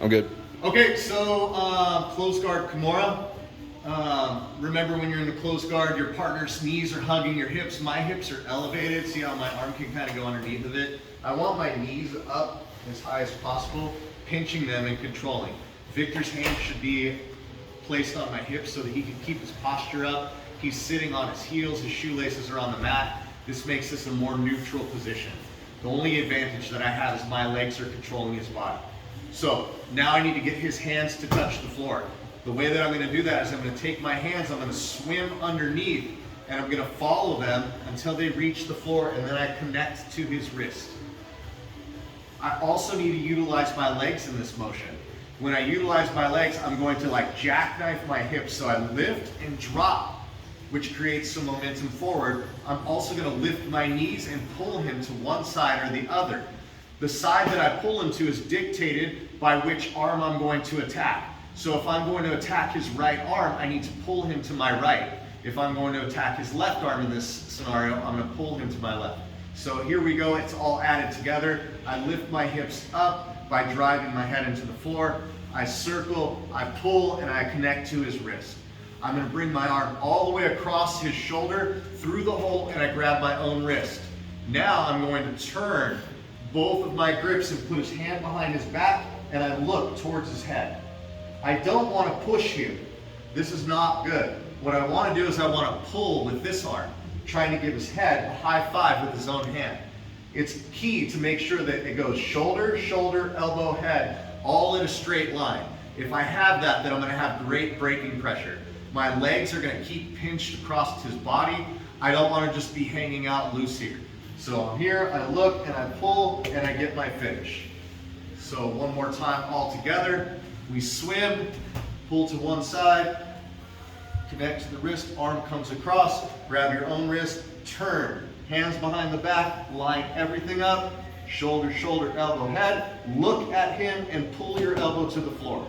I'm good. Okay, so close guard Kimura. Remember when you're in the close guard, your partner's knees are hugging your hips. My hips are elevated. See how my arm can kind of go underneath of it? I want my knees up as high as possible, pinching them and controlling. Victor's hands should be placed on my hips so that he can keep his posture up. He's sitting on his heels, his shoelaces are on the mat. This makes this a more neutral position. The only advantage that I have is my legs are controlling his body. So now I need to get his hands to touch the floor. The way that I'm going to do that is I'm going to take my hands, I'm going to swim underneath, and I'm going to follow them until they reach the floor, and then I connect to his wrist. I also need to utilize my legs in this motion. When I utilize my legs, I'm going to like jackknife my hips, so I lift and drop, which creates some momentum forward. I'm also going to lift my knees and pull him to one side or the other. The side that I pull him to is dictated by which arm I'm going to attack. So if I'm going to attack his right arm, I need to pull him to my right. If I'm going to attack his left arm in this scenario, I'm going to pull him to my left. So here we go, it's all added together. I lift my hips up by driving my head into the floor. I circle, I pull, and I connect to his wrist. I'm going to bring my arm all the way across his shoulder, through the hole, and I grab my own wrist. Now I'm going to turn both of my grips and put his hand behind his back, and I look towards his head. I don't want to push him. This is not good. What I want to do is I want to pull with this arm, trying to give his head a high five with his own hand. It's key to make sure that it goes shoulder, shoulder, elbow, head, all in a straight line. If I have that, then I'm going to have great braking pressure. My legs are going to keep pinched across his body. I don't want to just be hanging out loose here. So I'm here, I look, and I pull, and I get my finish. So one more time all together. We swim, pull to one side, connect to the wrist, arm comes across, grab your own wrist, turn, hands behind the back, line everything up, shoulder, shoulder, elbow, head, look at him and pull your elbow to the floor.